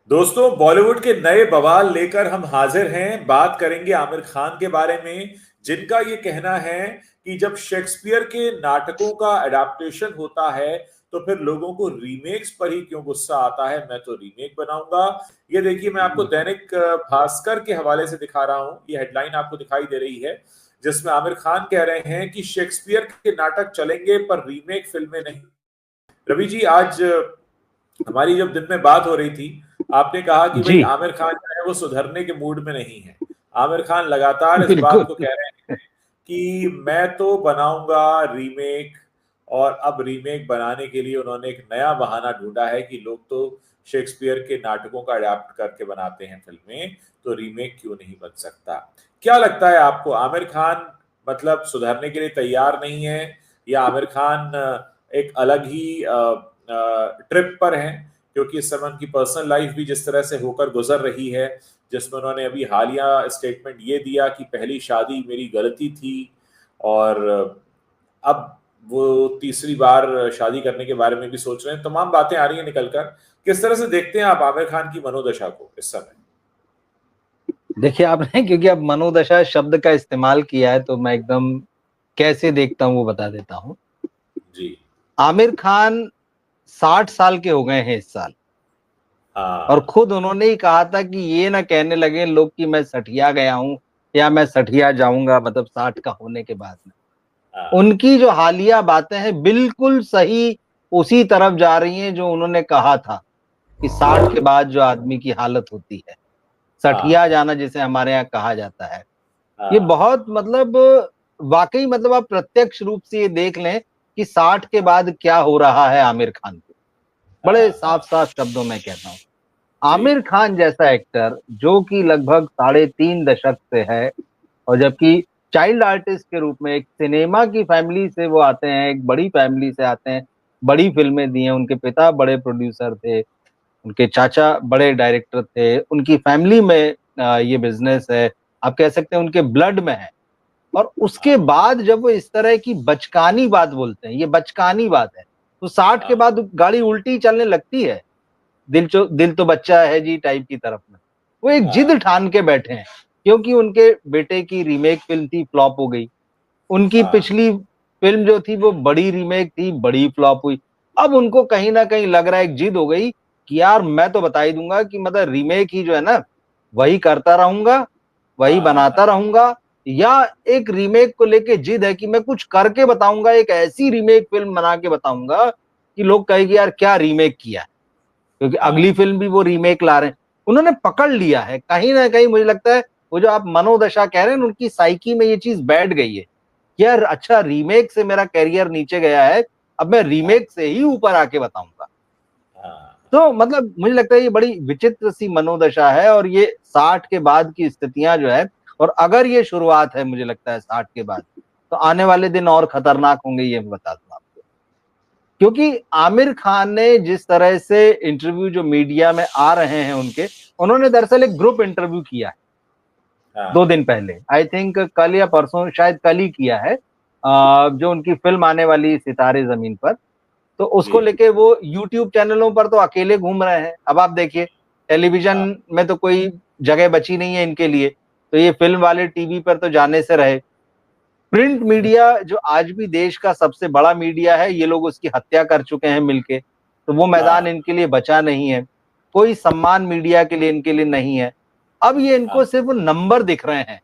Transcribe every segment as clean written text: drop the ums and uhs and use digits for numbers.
दोस्तों, बॉलीवुड के नए बवाल लेकर हम हाजिर हैं। बात करेंगे आमिर खान के बारे में, जिनका ये कहना है कि जब शेक्सपियर के नाटकों का एडाप्टेशन होता है तो फिर लोगों को रीमेक्स पर ही क्यों गुस्सा आता है। मैं तो रीमेक बनाऊंगा। ये देखिए, मैं आपको दैनिक भास्कर के हवाले से दिखा रहा हूं। ये हेडलाइन आपको दिखाई दे रही है, जिसमें आमिर खान कह रहे हैं कि शेक्सपियर के नाटक चलेंगे पर रीमेक फिल्में नहीं। रवि जी, आज हमारी जब दिन में बात हो रही थी, आपने कहा कि भाई जी। आमिर खान जो है वो सुधरने के मूड में नहीं है। आमिर खान लगातार इस बात बिल्कुल। को कह रहे हैं कि मैं तो बनाऊंगा रीमेक। और अब रीमेक बनाने के लिए उन्होंने एक नया बहाना ढूंढा है कि लोग तो शेक्सपियर के नाटकों का अडैप्ट करके बनाते हैं फिल्में, तो रीमेक क्यों नहीं बन सकता। क्या लगता है आपको, आमिर खान मतलब सुधरने के लिए तैयार नहीं है, या आमिर खान एक अलग ही ट्रिप पर हैं? क्योंकि इस समय उनकी पर्सनल लाइफ भी जिस तरह से होकर गुजर रही है, जिसमें उन्होंने अभी हालिया स्टेटमेंट ये दिया कि पहली शादी मेरी गलती थी, और अब वो तीसरी बार शादी करने के बारे में भी सोच रहे हैं। तमाम बातें आ रही हैं निकलकर। किस तरह से देखते हैं आप आमिर खान की मनोदशा को इस समय? देखिए आपने क्योंकि अब मनोदशा शब्द का इस्तेमाल किया है तो मैं एकदम कैसे देखता हूँ वो बता देता हूँ। जी। आमिर खान 60 साल के हो गए हैं इस साल। और हाँ। खुद उन्होंने ही कहा था कि ये ना कहने लगे लोग कि मैं सठिया गया हूँ या मैं सठिया जाऊंगा, मतलब 60 का होने के बाद में। हाँ। उनकी जो हालिया बातें हैं बिल्कुल सही उसी तरफ जा रही हैं जो उन्होंने कहा था कि 60 के बाद जो आदमी की हालत होती है, सठिया हाँ। जाना जिसे हमारे यहाँ कहा जाता है। ये हाँ। बहुत मतलब वाकई मतलब आप प्रत्यक्ष रूप से ये देख लें कि 60 के बाद क्या हो रहा है आमिर खान को। बड़े हाँ। साफ हाँ। साफ शब्दों में कहता हूँ, जी। आमिर खान जैसा एक्टर जो कि लगभग 3.5 दशक से है, और जबकि चाइल्ड आर्टिस्ट के रूप में एक सिनेमा की फैमिली से वो आते हैं, एक बड़ी फैमिली से आते हैं, बड़ी फिल्में दी हैं, उनके पिता बड़े प्रोड्यूसर थे, उनके चाचा बड़े डायरेक्टर थे, उनकी फैमिली में ये बिजनेस है, आप कह सकते हैं उनके ब्लड में है। और उसके हाँ। बाद जब वो इस तरह की बचकानी बात बोलते हैं, ये बचकानी बात है, तो 60 के हाँ। बाद गाड़ी उल्टी चलने लगती है। दिल तो बच्चा है जी टाइप की तरफ में वो एक जिद हाँ। ठान के बैठे हैं, क्योंकि उनके बेटे की रीमेक फिल्म थी, फ्लॉप हो गई। उनकी हाँ। पिछली फिल्म जो थी वो बड़ी रीमेक थी, बड़ी फ्लॉप हुई। अब उनको कहीं ना कहीं लग रहा है, एक जिद हो गई कि यार मैं तो बता ही दूंगा कि मतलब रीमेक ही जो है ना वही करता रहूंगा, वही हाँ। बनाता रहूंगा। या एक रीमेक को लेके जिद है कि मैं कुछ करके बताऊंगा, एक ऐसी रीमेक फिल्म बना के बताऊंगा कि लोग कहेंगे यार क्या रीमेक किया है, क्योंकि अगली हाँ। फिल्म भी वो रीमेक ला रहे हैं। उन्होंने पकड़ लिया है कहीं ना कहीं, मुझे लगता है वो जो आप मनोदशा कह रहे हैं उनकी साइकी में ये चीज बैठ गई है। यार अच्छा, रीमेक से मेरा करियर नीचे गया है, अब मैं हाँ। रीमेक से ही ऊपर आके बताऊंगा। हाँ। तो मतलब मुझे लगता है ये बड़ी विचित्र सी मनोदशा है, और ये 60 के बाद की स्थितियां जो है, और अगर ये शुरुआत है मुझे लगता है 60 के बाद, तो आने वाले दिन और खतरनाक होंगे, ये मैं बता दूं आपको। क्योंकि आमिर खान ने जिस तरह से इंटरव्यू जो मीडिया में आ रहे हैं उनके, उन्होंने दरअसल एक ग्रुप इंटरव्यू किया है हाँ। 2 दिन पहले, आई थिंक कल या परसों, शायद कल ही किया है। जो उनकी फिल्म आने वाली सितारे जमीन पर, तो जी। उसको लेके वो यूट्यूब चैनलों पर तो अकेले घूम रहे हैं। अब आप देखिए, टेलीविजन हाँ। में तो कोई जगह बची नहीं है इनके लिए, तो ये फिल्म वाले टीवी पर तो जाने से रहे। प्रिंट मीडिया जो आज भी देश का सबसे बड़ा मीडिया है, ये लोग उसकी हत्या कर चुके हैं मिलके, तो वो मैदान हाँ। इनके लिए बचा नहीं है। कोई सम्मान मीडिया के लिए इनके लिए नहीं है। अब ये हाँ। इनको सिर्फ नंबर दिख रहे हैं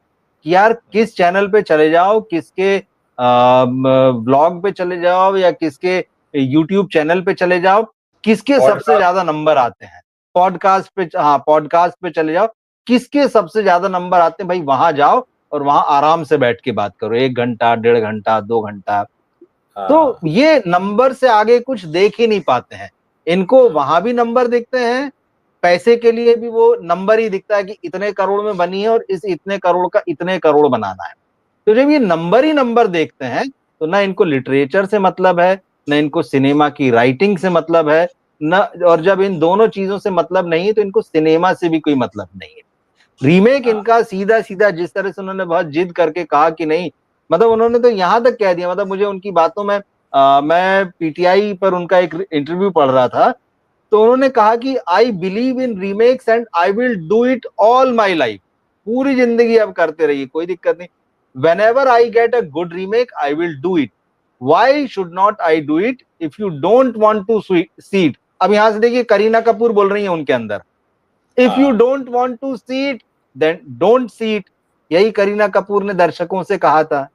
कि यार किस चैनल पे चले जाओ, किसके ब्लॉग पे चले जाओ, या किसके यूट्यूब चैनल पे चले जाओ, किसके सबसे पॉडकास्ट। ज्यादा नंबर आते हैं। पॉडकास्ट पे, हाँ पॉडकास्ट पे चले जाओ, किसके सबसे ज्यादा नंबर आते हैं, भाई वहां जाओ और वहां आराम से बैठ के बात करो, 1 घंटा, 1.5 घंटा, 2 घंटा। तो हाँ। ये नंबर से आगे कुछ देख ही नहीं पाते हैं। इनको वहां भी नंबर दिखते हैं, पैसे के लिए भी वो नंबर ही दिखता है कि इतने करोड़ में बनी है और इस इतने करोड़ का इतने करोड़ बनाना है। तो जब ये नंबर ही नंबर देखते हैं, तो ना इनको लिटरेचर से मतलब है, ना इनको सिनेमा की राइटिंग से मतलब है, न, और जब इन दोनों चीजों से मतलब नहीं है तो इनको सिनेमा से भी कोई मतलब नहीं है। रीमेक हाँ। इनका सीधा सीधा जिस तरह से उन्होंने बहुत जिद करके कहा कि नहीं, मतलब उन्होंने तो यहां तक कह दिया, मतलब मुझे उनकी बातों में मैं पीटीआई पर उनका एक इंटरव्यू पढ़ रहा था, तो उन्होंने कहा कि I believe in remakes and I will do it all my life, पूरी जिंदगी अब करते रहिए, कोई दिक्कत नहीं। Whenever I get a good remake I will do it, why should not I do it if you don't want to see it. अब यहां से देखिए करीना कपूर बोल रही है उनके अंदर, if you don't want to see it then don't see it. यही करीना कपूर ने दर्शकों से कहा था।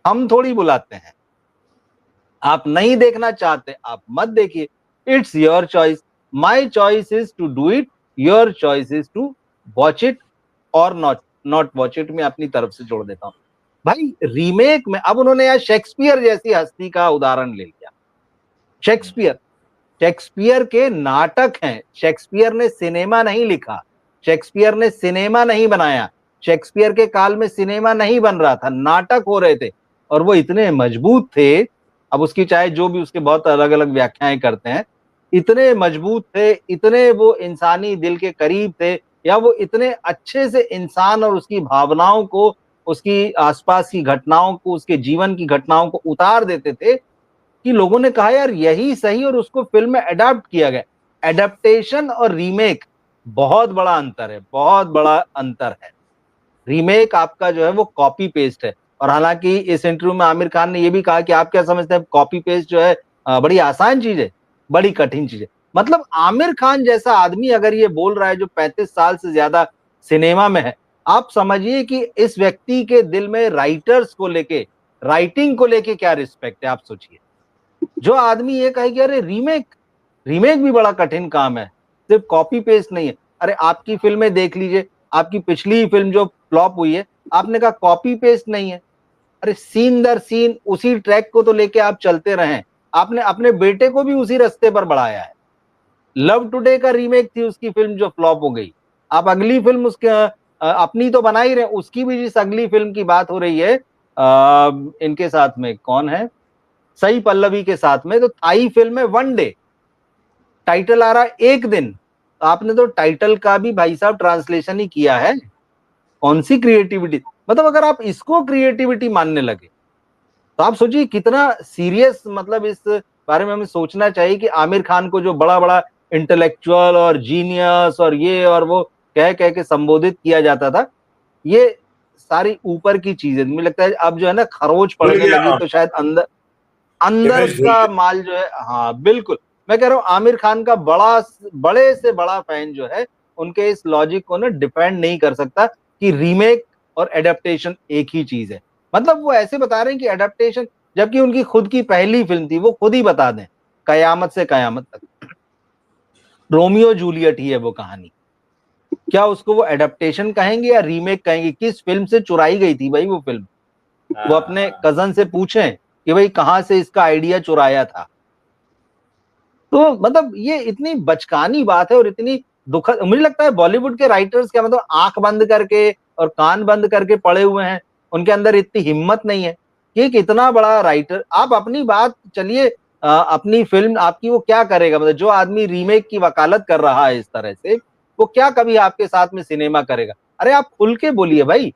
हम थोड़ी बुलाते हैं, आप नहीं देखना चाहते आप मत देखिए, it's your choice, my choice is to do it, your choice is to watch it और नॉट वॉच इट। मैं अपनी तरफ से जोड़ देता हूं भाई। रीमेक में अब उन्होंने यार शेक्सपियर जैसी हस्ती का उदाहरण ले लिया। शेक्सपियर, शेक्सपियर के नाटक हैं, शेक्सपियर ने सिनेमा नहीं लिखा, शेक्सपियर ने सिनेमा नहीं बनाया, शेक्सपियर के काल में सिनेमा नहीं बन रहा था, नाटक हो रहे थे, और वो इतने मजबूत थे। अब उसकी चाहे जो भी उसके बहुत अलग अलग व्याख्याएं करते हैं, इतने मजबूत थे, इतने वो इंसानी दिल के करीब थे, या वो इतने अच्छे से इंसान और उसकी भावनाओं को, उसकी आसपास की घटनाओं को, उसके जीवन की घटनाओं को उतार देते थे कि लोगों ने कहा यार यही सही, और उसको फिल्म में अडॉप्ट किया गया। एडेप्टेशन और रीमेक बहुत बड़ा अंतर है, बहुत बड़ा अंतर है। रीमेक आपका जो है वो कॉपी पेस्ट है। और हालांकि इस इंटरव्यू में आमिर खान ने ये भी कहा कि आप क्या समझते हैं कॉपी पेस्ट जो है बड़ी आसान चीज है, बड़ी कठिन चीज है। मतलब आमिर खान जैसा आदमी अगर ये बोल रहा है जो 35 साल से ज्यादा सिनेमा में है, आप समझिए कि इस व्यक्ति के दिल में राइटर्स को लेके, राइटिंग को लेके क्या रिस्पेक्ट है, आप सोचिए। जो आदमी ये कहे कि अरे रीमेक, रीमेक भी बड़ा कठिन काम है, सिर्फ कॉपी पेस्ट नहीं है। अरे आपकी फिल्में देख लीजिए, आपकी पिछली फिल्म जो फ्लॉप हुई है, आपने कहा कॉपी पेस्ट नहीं है। अरे सीन दर सीन उसी ट्रैक को तो लेके आप चलते रहे, आपने अपने बेटे को भी उसी रास्ते पर बढ़ाया है। लव टुडे का रीमेक थी उसकी फिल्म जो फ्लॉप हो गई, आप अगली फिल्म उसके अपनी तो बना ही रहे, उसकी भी जिस अगली फिल्म की बात हो रही है इनके साथ में कौन है, सई पल्लवी के साथ में, तो थाई फिल्म है वन डे, टाइटल आ रहा है एक दिन। तो आपने तो टाइटल का भी भाई साहब ट्रांसलेशन ही किया है, कौन सी क्रिएटिविटी। मतलब अगर आप इसको क्रिएटिविटी मानने लगे तो आप सोचिए कितना सीरियस, मतलब इस बारे में हमें सोचना चाहिए कि आमिर खान को जो बड़ा बड़ा इंटेलेक्चुअल और जीनियस और ये और वो कह कह के संबोधित किया जाता था, ये सारी ऊपर की चीजें मुझे लगता है अब जो है ना खरोच भूल पड़ने लगी, गया, तो शायद अंदर अंदर इमेज भूल का गया। माल जो है, हाँ बिल्कुल। मैं कह रहा हूँ आमिर खान का बड़े से बड़ा फैन जो है उनके इस लॉजिक को ना डिफेंड नहीं कर सकता कि रीमेक और एडेप्टेशन एक ही चीज है। मतलब वो ऐसे बता रहे हैं कि एडेप्टेशन, जबकि उनकी खुद की पहली फिल्म थी, वो खुद ही बता दें कयामत से कयामत तक रोमियो जूलियट ही है वो कहानी, क्या उसको वो एडेप्टेशन कहेंगे या रीमेक कहेंगे? किस फिल्म से चुराई गई थी भाई वो फिल्म? वो अपने हाँ, कजन से पूछें कि भाई कहां से इसका आइडिया चुराया था। तो मतलब ये इतनी बचकानी बात है और इतनी दुखद, मुझे लगता है बॉलीवुड के राइटर्स क्या मतलब आंख बंद करके और कान बंद करके पड़े हुए हैं, उनके अंदर इतनी हिम्मत नहीं है कि एक इतना बड़ा राइटर, आप अपनी बात चलिए, अपनी फिल्म आपकी वो क्या करेगा? मतलब जो आदमी रीमेक की वकालत कर रहा है इस तरह से, वो क्या कभी आपके साथ में सिनेमा करेगा? अरे आप खुल के बोलिए भाई,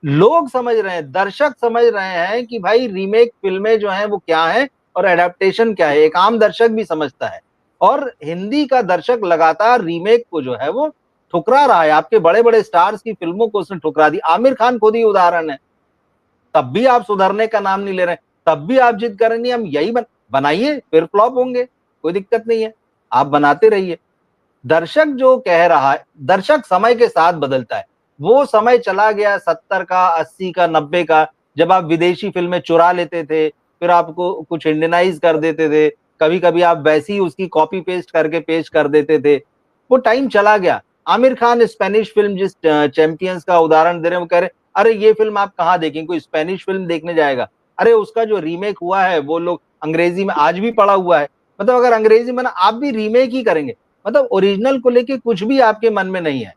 लोग समझ रहे हैं, दर्शक समझ रहे हैं कि भाई रीमेक फिल्में जो हैं वो क्या है और एडेप्टेशन क्या है, एक आम दर्शक भी समझता है। और हिंदी का दर्शक लगातार रीमेक को जो है वो ठुकरा रहा है, आपके बड़े बड़े स्टार्स की फिल्मों को उसने ठुकरा दी, आमिर खान खुद ही उदाहरण है। तब भी आप सुधरने का नाम नहीं ले रहे, तब भी आप जिद कर रहे नहीं हम यही बनाइए, फिर फ्लॉप होंगे, कोई दिक्कत नहीं है, आप बनाते रहिए। दर्शक जो कह रहा है, दर्शक समय के साथ बदलता है, वो समय चला गया 70 का, 80 का, 90 का, जब आप विदेशी फिल्में चुरा लेते थे, फिर आपको कुछ इंडियनाइज कर देते थे, कभी कभी आप वैसी ही उसकी कॉपी पेस्ट करके पेश कर देते थे, वो टाइम चला गया। आमिर खान स्पेनिश फिल्म जिस चैंपियंस का उदाहरण दे रहे हैं, वो कह रहे अरे ये फिल्म आप कहाँ देखेंगे, कोई स्पेनिश फिल्म देखने जाएगा? अरे उसका जो रीमेक हुआ है वो लोग अंग्रेजी में आज भी पड़ा हुआ है। मतलब अगर अंग्रेजी में ना आप भी रीमेक ही करेंगे, मतलब ओरिजिनल को लेके कुछ भी आपके मन में नहीं है।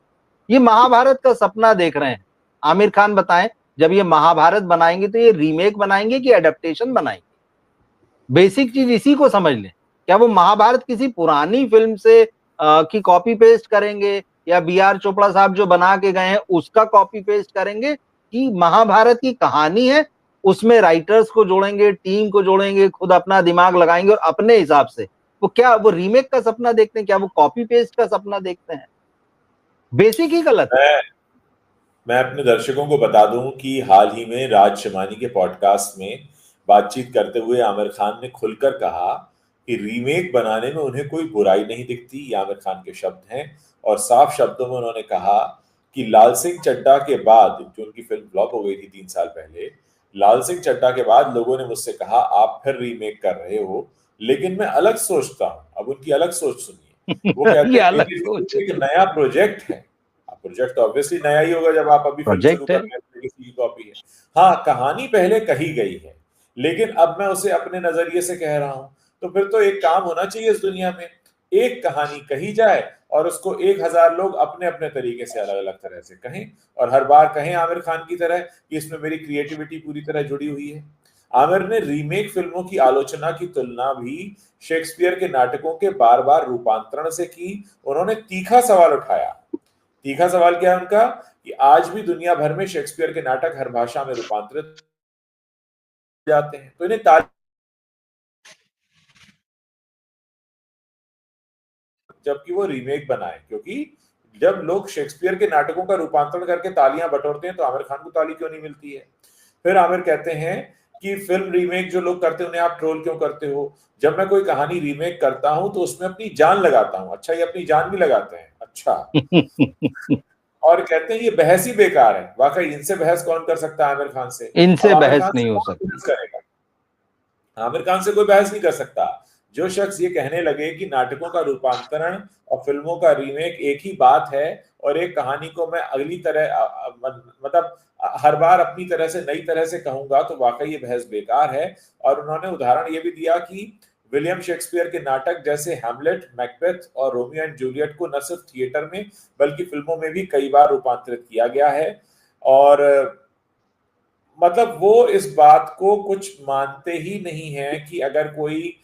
ये महाभारत का सपना देख रहे हैं आमिर खान, बताएं जब ये महाभारत बनाएंगे तो ये रीमेक बनाएंगे कि एडेप्टेशन बनाएंगे? बेसिक चीज इसी को समझ लें। क्या वो महाभारत किसी पुरानी फिल्म से की कॉपी पेस्ट करेंगे, या बी आर चोपड़ा साहब जो बना के गए हैं उसका कॉपी पेस्ट करेंगे, कि महाभारत की कहानी है उसमें राइटर्स को जोड़ेंगे, टीम को जोड़ेंगे, खुद अपना दिमाग लगाएंगे और अपने हिसाब से वो क्या वो रीमेक का सपना देखते हैं, क्या वो कॉपी पेस्ट का सपना देखते हैं? बेसिक ही गलत है। मैं अपने दर्शकों को बता दूं कि हाल ही में राज शमानी के पॉडकास्ट में बातचीत करते हुए आमिर खान ने खुलकर कहा कि रीमेक बनाने में उन्हें कोई बुराई नहीं दिखती। ये आमिर खान के शब्द हैं और साफ शब्दों में उन्होंने कहा कि लाल सिंह चड्ढा के बाद, जो उनकी फिल्म फ्लॉप हो गई थी 3 साल पहले, लाल सिंह चड्ढा के बाद लोगों ने मुझसे कहा आप फिर रीमेक कर रहे हो, लेकिन मैं अलग सोचता हूं। अब उनकी अलग सोच सुनिए। वो कहते ये हैं अलग मेरी सोच एक नया प्रोजेक्ट है। प्रोजेक्ट तो ऑब्वियसली नया ही होगा जब आप अभी फिल्म शुरू प्रोजेक्ट कर है। रहे हैं, किसी की कॉपी है। हाँ, कहानी पहले कही गई है, लेकिन अब मैं उसे अपने नजरिए से कह रहा हूं। तो फिर तो एक काम होना चाहिए इस दुनिया में, एक कहानी कही जाए और उसको 1,000 लोग अपने अपने तरीके से अलग अलग तरह से कहें, और हर बार कहें आमिर खान की तरह कि इसमें मेरी क्रिएटिविटी पूरी तरह जुड़ी हुई है। आमिर ने रीमेक फिल्मों की आलोचना की तुलना भी शेक्सपियर के नाटकों के बार बार रूपांतरण से की। उन्होंने तीखा सवाल उठाया। तीखा सवाल क्या है उनका? कि आज भी दुनिया भर में शेक्सपियर के नाटक हर भाषा में रूपांतरित जाते हैं, तो इन्हें जबकि वो रीमेक बनाए, क्योंकि जब लोग शेक्सपियर के नाटकों का रूपांतरण करके तालियां बटोरते हैं तो आमिर खान को ताली क्यों नहीं मिलती है? फिर आमिर कहते हैं कि फिल्म रीमेक जो लोग करते हैं उन्हें आप ट्रोल क्यों करते हो? जब मैं कोई कहानी रीमेक करता हूं तो उसमें अपनी जान लगाता हूं। अच्छा, ये अपनी जान भी लगाते हैं? अच्छा। और कहते हैं ये बहस ही बेकार है। वाकई इनसे बहस कौन कर सकता है आमिर खान से? अब इनसे आमिर बहस खान से नहीं हो कौन सकती। बहस करेगा? आमिर खान से कोई बहस नहीं कर सकता। जो शख्स ये कहने लगे कि नाटकों का रूपांतरण और फिल्मों का रीमेक एक ही बात है और एक कहानी को मैं अगली तरह मतलब हर बार अपनी तरह से नई तरह से कहूंगा, तो वाकई ये बहस बेकार है। और उन्होंने उदाहरण ये भी दिया कि विलियम शेक्सपियर के नाटक जैसे हैमलेट, मैकबेथ और रोमियो एंड जूलियट को न सिर्फ थिएटर में बल्कि फिल्मों में भी कई बार रूपांतरित किया गया है। और मतलब वो इस बात को कुछ मानते ही नहीं है कि अगर कोई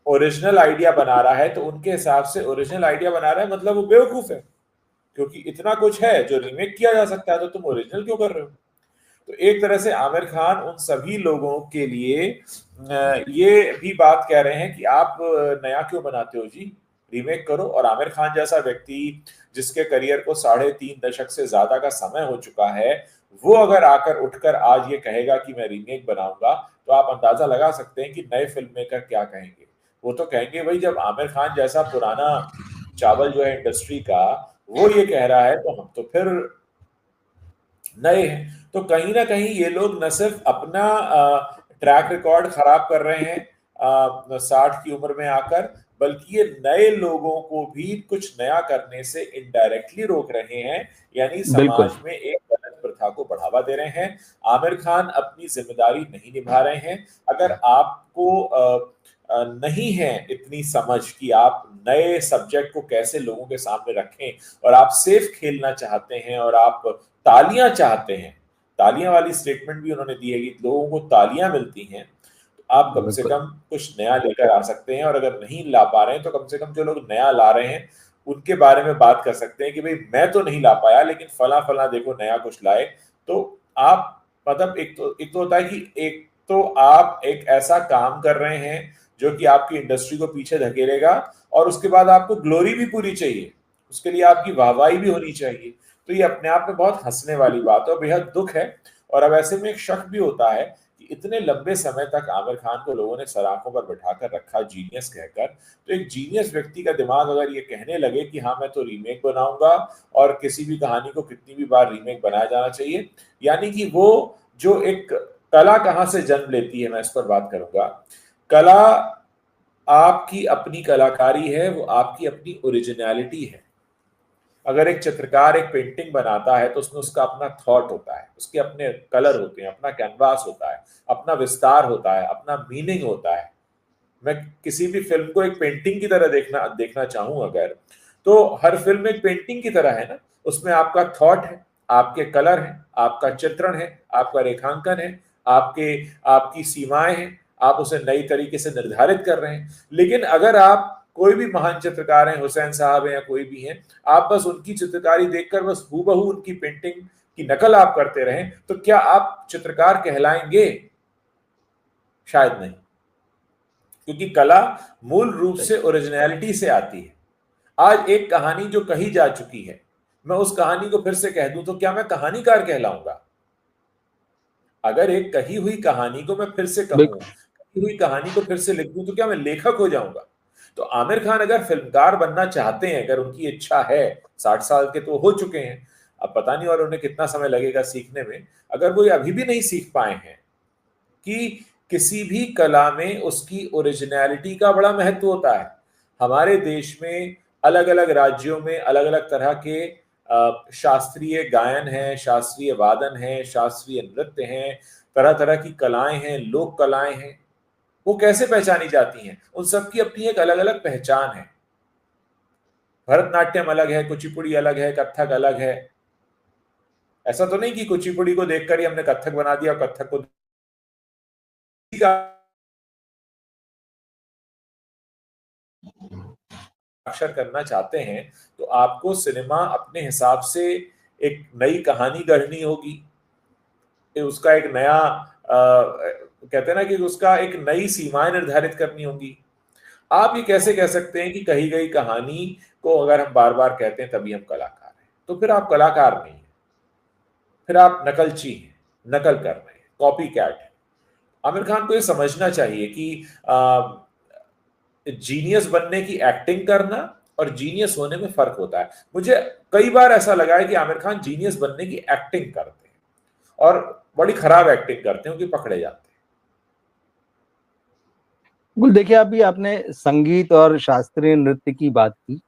ओरिजिनल आइडिया बना रहा है तो उनके हिसाब से ओरिजिनल आइडिया बना रहा है मतलब वो बेवकूफ है, क्योंकि इतना कुछ है जो रीमेक किया जा सकता है, तो तुम ओरिजिनल क्यों कर रहे हो? तो एक तरह से आमिर खान उन सभी लोगों के लिए ये भी बात कह रहे हैं कि आप नया क्यों बनाते हो जी, रीमेक करो। और आमिर खान जैसा व्यक्ति जिसके करियर को 3.5 दशक से ज्यादा का समय हो चुका है, वो अगर आकर उठकर आज ये कहेगा कि मैं रीमेक बनाऊंगा, तो आप अंदाजा लगा सकते हैं कि नए फिल्म मेकर क्या कहेंगे। वो तो कहेंगे भाई, जब आमिर खान जैसा पुराना चावल जो है इंडस्ट्री का, वो ये कह रहा है तो हम तो फिर नए हैं। तो कहीं ना कहीं ये लोग न सिर्फ अपना ट्रैक रिकॉर्ड खराब कर रहे हैं 60 की उम्र में आकर, बल्कि ये नए लोगों को भी कुछ नया करने से इनडायरेक्टली रोक रहे हैं, यानी बिल्कुल। समाज में एक गलत प्रथा को बढ़ावा दे रहे हैं। आमिर खान अपनी जिम्मेदारी नहीं निभा रहे हैं। अगर आपको नहीं है इतनी समझ कि आप नए सब्जेक्ट को कैसे लोगों के सामने रखें, और आप सेफ खेलना चाहते हैं और आप तालियां चाहते हैं, तालियां वाली स्टेटमेंट भी उन्होंने दी है कि लोगों को तालियां मिलती हैं, तो आप कम से बिल्कुल। कम कुछ नया लेकर आ सकते हैं। और अगर नहीं ला पा रहे हैं तो कम से कम जो लोग नया ला रहे हैं उनके बारे में बात कर सकते हैं कि भाई मैं तो नहीं ला पाया लेकिन फला फला देखो नया कुछ लाए। तो आप मतलब एक तो होता है कि एक तो आप एक ऐसा काम कर रहे हैं जो कि आपकी इंडस्ट्री को पीछे धकेलेगा, और उसके बाद आपको ग्लोरी भी पूरी चाहिए, उसके लिए आपकी वाहवाही भी होनी चाहिए। तो ये अपने आप में बहुत हंसने वाली बात है और बेहद दुख है। और अब ऐसे में एक शक भी होता है कि इतने लंबे समय तक आमिर खान को लोगों ने सराखों पर बैठाकर रखा जीनियस कहकर, तो एक जीनियस व्यक्ति का दिमाग अगर ये कहने लगे कि हाँ मैं तो रीमेक बनाऊंगा और किसी भी कहानी को कितनी भी बार रीमेक बनाया जाना चाहिए, यानी कि वो जो एक कला कहाँ से जन्म लेती है, मैं इस पर बात करूंगा। कला आपकी अपनी कलाकारी है, वो आपकी अपनी ओरिजिनलिटी है। अगर एक चित्रकार एक पेंटिंग बनाता है तो उसमें उसका अपना थॉट होता है, उसके अपने कलर होते हैं, अपना कैनवास होता है, अपना विस्तार होता है, अपना मीनिंग होता है। मैं किसी भी फिल्म को एक पेंटिंग की तरह देखना देखना चाहूं अगर, तो हर फिल्म एक पेंटिंग की तरह है ना। उसमें आपका थॉट है, आपके कलर है, आपका चित्रण है, आपका रेखांकन है, आपके आपकी सीमाएं हैं, आप उसे नई तरीके से निर्धारित कर रहे हैं। लेकिन अगर आप कोई भी महान चित्रकार हैं, हुसैन साहब हैं या कोई भी हैं, आप बस उनकी चित्रकारी देखकर बस हूबहू उनकी पेंटिंग की नकल आप करते रहें, तो क्या आप चित्रकार कहलाएंगे? शायद नहीं। क्योंकि कला मूल रूप से ओरिजिनलिटी से आती है। आज एक कहानी जो कही जा चुकी है, मैं उस कहानी को फिर से कह दूं तो क्या मैं कहानीकार कहलाऊंगा? अगर एक कही हुई कहानी को मैं फिर से कहूं, बिल्कुल। कही हुई कहानी को फिर से लिख दूं, तो क्या मैं लेखक हो जाऊंगा? तो आमिर खान अगर फिल्मकार बनना चाहते हैं, अगर उनकी इच्छा है, 60 साल के तो हो चुके हैं, अब पता नहीं और उन्हें कितना समय लगेगा सीखने में, अगर वो अभी भी नहीं सीख पाए हैं कि किसी भी कला में उसकी ओरिजिनलिटी का बड़ा महत्व होता है। हमारे देश में अलग अलग राज्यों में अलग अलग तरह के शास्त्रीय गायन है, शास्त्रीय वादन है, शास्त्रीय नृत्य हैं, तरह तरह की कलाएं हैं, लोक कलाएं हैं। वो कैसे पहचानी जाती हैं? उन सबकी अपनी एक अलग अलग पहचान है। भरतनाट्यम अलग है, कुचिपुड़ी अलग है, कथक अलग है। ऐसा तो नहीं कि कुचिपुड़ी को देखकर ही हमने कथक बना दिया और कथक को अक्षर करना चाहते हैं, तो आपको सिनेमा अपने हिसाब से एक नई कहानी गढ़नी होगी, उसका एक नया कहते हैं ना कि उसका एक नई सीमाएं निर्धारित करनी होंगी। आप ये कैसे कह सकते हैं कि कही गई कहानी को अगर हम बार बार कहते हैं तभी हम कलाकार हैं? तो फिर आप कलाकार नहीं हैं, फिर आप नकलची हैं, नकल कर रहे हैं, कॉपी कैट है। आमिर खान को ये समझना चाहिए कि जीनियस बनने की एक्टिंग करना और जीनियस होने में फर्क होता है। मुझे कई बार ऐसा लगा है कि आमिर खान जीनियस बनने की एक्टिंग करते हैं और बड़ी खराब एक्टिंग करते हैं कि पकड़े जाते हैं। बिल्कुल। देखिए, अभी आपने संगीत और शास्त्रीय नृत्य की बात की।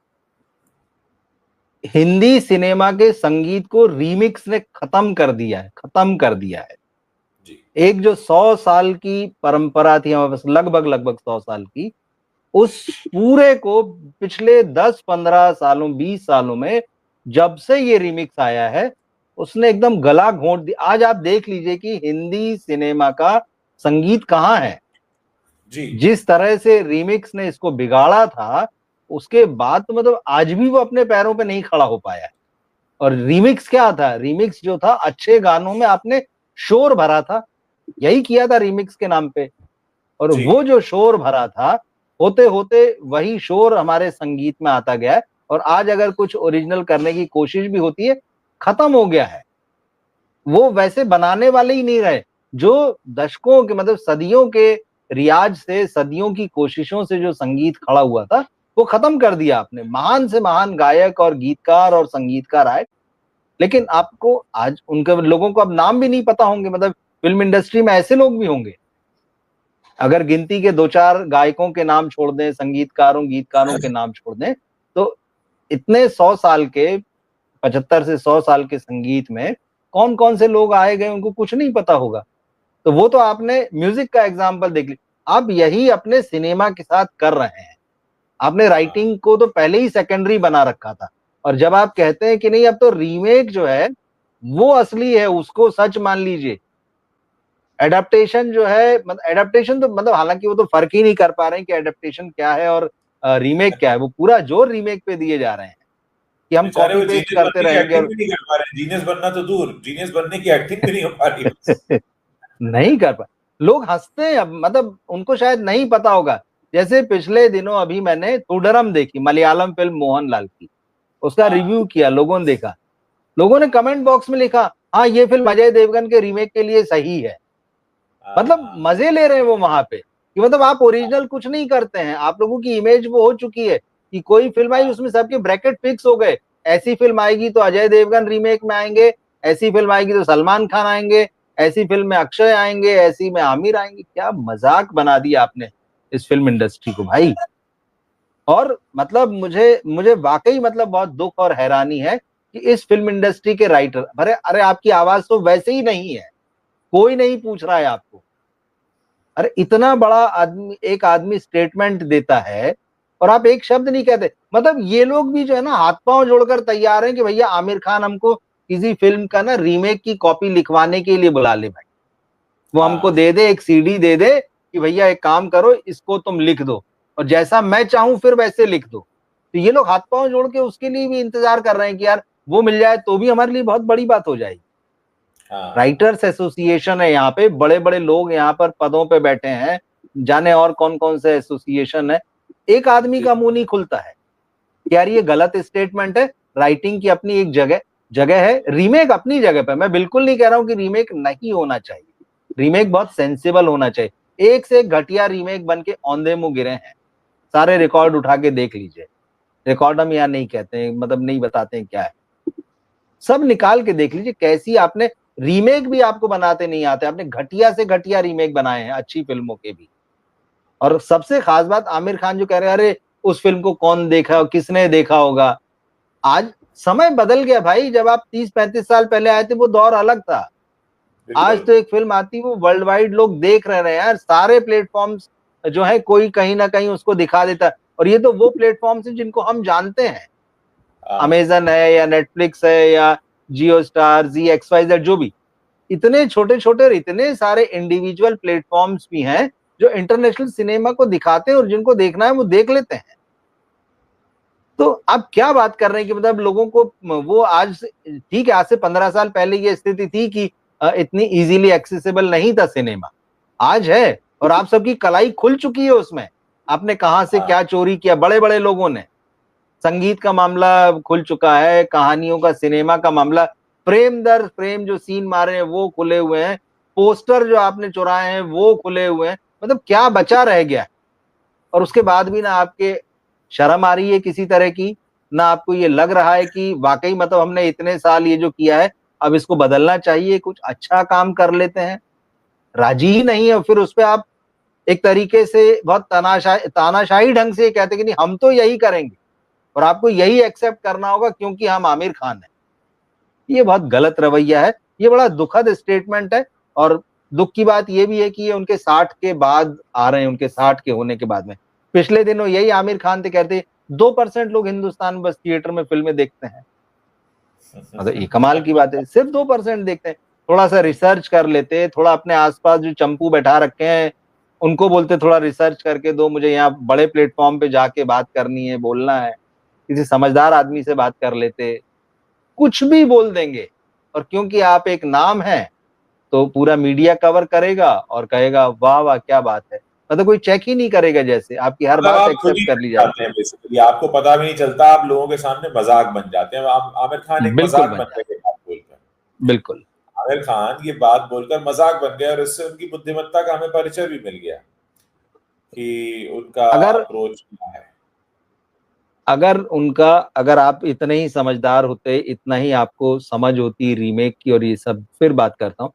हिंदी सिनेमा के संगीत को रीमिक्स ने खत्म कर दिया है, खत्म कर दिया है। जी। एक जो 100 साल की परंपरा थी हमारे पास, लगभग लगभग 100 साल की, उस पूरे को पिछले 10-15 सालों 20 सालों में जब से ये रिमिक्स आया है, उसने एकदम गला घोंट दिया। आज आप देख लीजिए कि हिंदी सिनेमा का संगीत कहाँ है। जी। जिस तरह से रिमिक्स ने इसको बिगाड़ा था, उसके बाद तो मतलब आज भी वो अपने पैरों पे नहीं खड़ा हो पाया है। और रिमिक्स क्या था? रिमिक्स जो था, अच्छे गानों में आपने शोर भरा था, यही किया था रिमिक्स के नाम पे। और जी। वो जो शोर भरा था, होते होते वही शोर हमारे संगीत में आता गया है। और आज अगर कुछ ओरिजिनल करने की कोशिश भी होती है, खत्म हो गया है। वो वैसे बनाने वाले ही नहीं रहे। जो दशकों के मतलब सदियों के रियाज से, सदियों की कोशिशों से जो संगीत खड़ा हुआ था, वो खत्म कर दिया आपने। महान से महान गायक और गीतकार और संगीतकार आए, लेकिन आपको आज उनके लोगों को अब नाम भी नहीं पता होंगे। मतलब फिल्म इंडस्ट्री में ऐसे लोग भी होंगे, अगर गिनती के 2-4 गायकों के नाम छोड़ दें, संगीतकारों गीतकारों के नाम छोड़ दें, तो इतने 100 साल के, 75 से 100 साल के संगीत में कौन कौन से लोग आए गए उनको कुछ नहीं पता होगा। तो वो तो आपने म्यूजिक का एग्जाम्पल देख लिया। आप यही अपने सिनेमा के साथ कर रहे हैं। आपने राइटिंग को तो पहले ही सेकेंडरी बना रखा था, और जब आप कहते हैं कि नहीं अब तो रीमेक जो है वो असली है, उसको सच मान लीजिए। एडेप्टेशन जो है, मतलब एडेप्टेशन तो मतलब हालांकि वो तो फर्क ही नहीं कर पा रहे हैं कि एडेप्टेशन क्या है और रीमेक क्या है। वो पूरा जोर रीमेक पे दिए जा रहे हैं कि हम बेचारे कॉपी वो पेस्ट जीनियस करते बनने की रहेंगे। एक्टिंग और भी नहीं कर पा रहे। जीनियस बनना तो दूर, जीनियस बनने की एक्टिंग भी नहीं हो पा रही बस। नहीं कर पा, लोग हंसते हैं। अब मतलब उनको शायद नहीं पता होगा। जैसे पिछले दिनों अभी मैंने तुडरम देखी, मलयालम फिल्म मोहनलाल की। उसका हाँ। रिव्यू किया, लोगों ने देखा, लोगों ने कमेंट बॉक्स में लिखा, हाँ ये फिल्म अजय देवगन के रीमेक के लिए सही है। मतलब हाँ। मजे ले रहे हैं वो वहां पे कि मतलब आप ओरिजिनल कुछ नहीं करते हैं। आप लोगों की इमेज वो हो चुकी है कि कोई फिल्म आई उसमें सबके ब्रैकेट फिक्स हो गए। ऐसी फिल्म आएगी तो अजय देवगन रीमेक में आएंगे, ऐसी फिल्म आएगी तो सलमान खान आएंगे, ऐसी फिल्म में अक्षय आएंगे, ऐसी में आमिर आएंगे। क्या मजाक बना दिया आपने इस फिल्म इंडस्ट्री को भाई। और मतलब मुझे मुझे वाकई मतलब बहुत दुख और हैरानी है कि इस फिल्म इंडस्ट्री के राइटर, अरे अरे आपकी आवाज तो वैसे ही नहीं है, कोई नहीं पूछ रहा है आपको। अरे इतना बड़ा आदमी, एक आदमी स्टेटमेंट देता है और आप एक शब्द नहीं कहते। मतलब ये लोग भी जो है ना, हाथ पांव जोड़कर तैयार हैं कि भैया आमिर खान हमको किसी फिल्म का ना रीमेक की कॉपी लिखवाने के लिए बुला ले भाई। वो हमको हाँ। दे दे, एक सीडी दे दे कि भैया एक काम करो, इसको तुम लिख दो और जैसा मैं चाहूं फिर वैसे लिख दो। तो ये लोग हाथ पांव जोड़ के उसके लिए भी इंतजार कर रहे हैं कि यार वो मिल जाए तो भी हमारे लिए बहुत बड़ी बात हो जाएगी। हाँ। राइटर्स एसोसिएशन है यहाँ पे, बड़े बड़े लोग यहाँ पर पदों पे बैठे हैं, जाने और कौन कौन से एसोसिएशन है, एक आदमी का मुंह नहीं खुलता है कि यार ये गलत स्टेटमेंट है। राइटिंग की अपनी एक जगह जगह है, रीमेक अपनी जगह पे। मैं बिल्कुल नहीं कह रहा हूं कि रीमेक नहीं होना चाहिए, रीमेक बहुत सेंसिबल होना चाहिए। एक से एक घटिया रीमेक बन के औंधे मुंह गिरे हैं, सारे रिकॉर्ड उठा के देख लीजिए। रिकॉर्ड हम यहाँ नहीं कहते हैं, मतलब नहीं बताते हैं क्या है, सब निकाल के देख लीजिए। कैसी आपने रीमेक भी आपको बनाते नहीं आते, आपने घटिया से घटिया रीमेक बनाए हैं अच्छी फिल्मों के भी। और सबसे खास बात, आमिर खान जो कह रहे हैं अरे उस फिल्म को कौन देखा, किसने देखा होगा। आज समय बदल गया भाई, जब आप 30-35 साल पहले आए थे वो दौर अलग था। आज बिल्कुल। तो एक फिल्म आती वो वर्ल्ड वाइड लोग देख रहे हैं यार, सारे प्लेटफॉर्म्स जो है कोई कहीं ना कहीं उसको दिखा देता है। और ये तो वो प्लेटफॉर्म्स हैं जिनको हम जानते हैं, हाँ। अमेजन है या नेटफ्लिक्स है या जियो स्टार, ZXYZ, जो भी इतने छोटे छोटे और इतने सारे इंडिविजुअल प्लेटफॉर्म्स भी हैं जो इंटरनेशनल सिनेमा को दिखाते हैं, और जिनको देखना है वो देख लेते हैं। तो आप क्या बात कर रहे हैं कि मतलब लोगों को वो आज ठीक है, आज से 15 साल पहले ये स्थिति थी कि इतनी इजीली एक्सेसिबल नहीं था सिनेमा, आज है। और आप सबकी कलाई खुल चुकी है उसमें, आपने कहां से हाँ। क्या चोरी किया, बड़े बड़े लोगों ने। संगीत का मामला खुल चुका है, कहानियों का, सिनेमा का मामला, फ्रेम दर फ्रेम जो सीन मारे हैं वो खुले हुए हैं, पोस्टर जो आपने चुराए हैं वो खुले हुए हैं। मतलब क्या बचा रह गया। और उसके बाद भी ना आपके शर्म आ रही है किसी तरह की, ना आपको ये लग रहा है कि वाकई मतलब हमने इतने साल ये जो किया है अब इसको बदलना चाहिए, कुछ अच्छा काम कर लेते हैं। राजी ही नहीं है। फिर उस पर आप एक तरीके से बहुत तानाशाही ढंग से कहते हैं कि नहीं हम तो यही करेंगे और आपको यही एक्सेप्ट करना होगा क्योंकि हम आमिर खान हैं। ये बहुत गलत रवैया है, ये बड़ा दुखद स्टेटमेंट है। और दुख की बात ये भी है कि ये उनके 60 के बाद आ रहे हैं, उनके 60 के होने के बाद में। पिछले दिनों यही आमिर खान थे, कहते 2% लोग हिंदुस्तान में बस थिएटर में फिल्में देखते हैं। मतलब ये कमाल की बात है, सिर्फ 2% देखते हैं। थोड़ा सा रिसर्च कर लेते, थोड़ा अपने आसपास जो चंपू बैठा रखे हैं उनको बोलते थोड़ा रिसर्च करके दो, मुझे यहाँ बड़े प्लेटफॉर्म पे जाके बात करनी है, बोलना है, किसी समझदार आदमी से बात कर लेते, कुछ भी बोल देंगे। और क्योंकि आप एक नाम है तो पूरा मीडिया कवर करेगा और कहेगा वाह वाह क्या बात है। मतलब कोई चेक ही नहीं करेगा, जैसे आपकी हर मतलब बात आप खुद एक्सेप्ट ही कर बन ली जाते जाती हैं बेसिकली, आपको पता भी नहीं चलता, आप लोगों के सामने मजाक बन जाते हैं। आमिर खान है। एक बिल्कुल मजाक बन बन गए जाती ये बात बोलकर। है, बिल्कुल। आमिर खान ये बात बोलकर मजाक बन गया, और इससे उनकी बुद्धिमत्ता का हमें परिचय भी मिल गया कि उनका अगर अप्रोच क्या है। अगर उनका अगर आप इतने ही समझदार होते, इतना ही आपको समझ होती रीमेक की और ये सब, फिर बात करता हूँ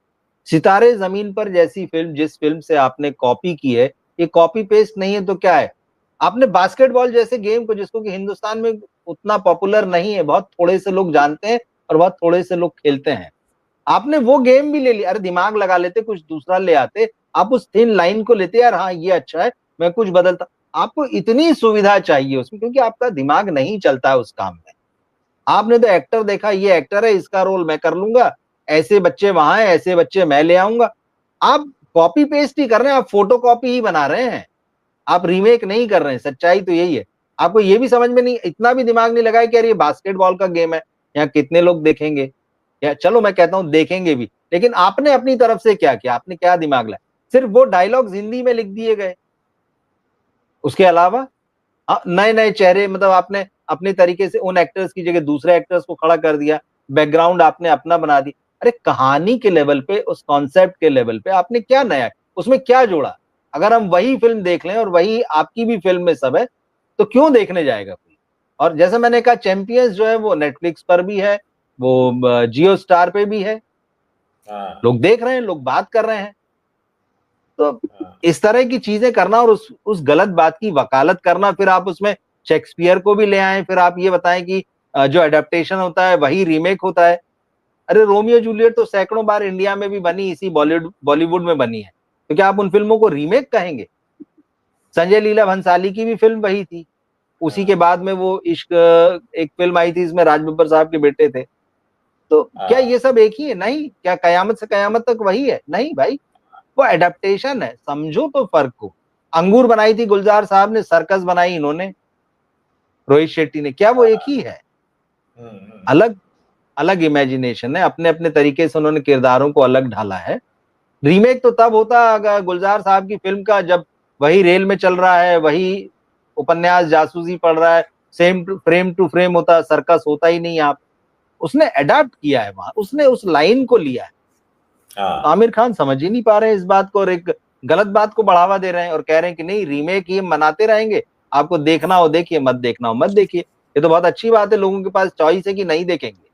सितारे जमीन पर जैसी फिल्म, जिस फिल्म से आपने कॉपी की है, ये कॉपी पेस्ट नहीं है तो क्या है। आपने बास्केटबॉल जैसे गेम को, जिसको कि हिंदुस्तान में उतना पॉपुलर नहीं है, बहुत थोड़े से लोग जानते हैं और बहुत थोड़े से लोग खेलते हैं, आपने वो गेम भी ले लिया। अरे दिमाग लगा लेते, कुछ दूसरा ले आते, आप उस थिन लाइन को लेते, यार हाँ ये अच्छा है, मैं कुछ बदलता। आपको इतनी सुविधा चाहिए उसमें क्योंकि आपका दिमाग नहीं चलता है उस काम में। आपने तो एक्टर देखा, ये एक्टर है, इसका रोल मैं कर लूंगा, ऐसे बच्चे वहां हैं, ऐसे बच्चे मैं ले आऊंगा। आप कॉपी पेस्ट ही कर रहे हैं, आप फोटो कॉपी ही बना रहे हैं, आप रीमेक नहीं कर रहे हैं। सच्चाई तो यही है। आपको ये भी समझ में नहीं, इतना भी दिमाग नहीं लगाया कि यार ये बास्केटबॉल का गेम है, यहाँ कितने लोग देखेंगे। या चलो मैं कहता हूं देखेंगे भी, लेकिन आपने अपनी तरफ से क्या किया, आपने क्या दिमाग लगाया, सिर्फ वो डायलॉग्स हिंदी में लिख दिए गए। उसके अलावा नए नए चेहरे, मतलब आपने अपने तरीके से उन एक्टर्स की जगह दूसरे एक्टर्स को खड़ा कर दिया, बैकग्राउंड आपने अपना बना दी। अरे कहानी के लेवल पे, उस कॉन्सेप्ट के लेवल पे आपने क्या नया, उसमें क्या जोड़ा। अगर हम वही फिल्म देख लें और वही आपकी भी फिल्म में सब है, तो क्यों देखने जाएगा कोई। और जैसे मैंने कहा, चैंपियंस जो है वो नेटफ्लिक्स पर भी है, वो जियो स्टार पे भी है, हाँ। लोग देख रहे हैं, लोग बात कर रहे हैं। तो हाँ। इस तरह की चीजें करना और उस गलत बात की वकालत करना, फिर आप उसमें शेक्सपियर को भी ले आए, फिर आप ये बताएं कि जो एडेप्टेशन होता है वही रीमेक होता है। अरे रोमियो जूलियट तो सैकड़ों बार इंडिया में भी बनी, इसी बॉलीवुड बॉलीवुड में बनी है, तो क्या आप उन फिल्मों को रीमेक कहेंगे। संजय लीला भंसाली की भी फिल्म वही थी, उसी के हाँ। बाद में वो इश्क एक फिल्म आई थी, इसमें राज बब्बर साहब के बेटे थे। तो क्या हाँ। ये सब एक ही है? नहीं। क्या कयामत से कयामत तक वही है? नहीं भाई, वो एडेप्टेशन है, समझो तो फर्क को। अंगूर बनाई थी गुलजार साहब ने, सर्कस बनाई इन्होंने, रोहित शेट्टी ने, क्या वो एक ही है? हम्म। अलग अलग इमेजिनेशन है, अपने अपने तरीके से उन्होंने किरदारों को अलग ढाला है। रीमेक तो तब होता अगर गुलजार साहब की फिल्म का जब वही रेल में चल रहा है, वही उपन्यास जासूसी पढ़ रहा है, सेम फ्रेम टू फ्रेम होता है, सर्कस होता ही नहीं। आप उसने अडाप्ट किया है वहां, उसने उस लाइन को लिया है। आमिर खान समझ ही नहीं पा रहे हैं इस बात को, और एक गलत बात को बढ़ावा दे रहे हैं और कह रहे हैं कि नहीं रीमेक ये बनाते रहेंगे, आपको देखना हो देखिए, मत देखना हो मत देखिए। ये तो बहुत अच्छी बात है, लोगों के पास चॉइस है कि नहीं देखेंगे।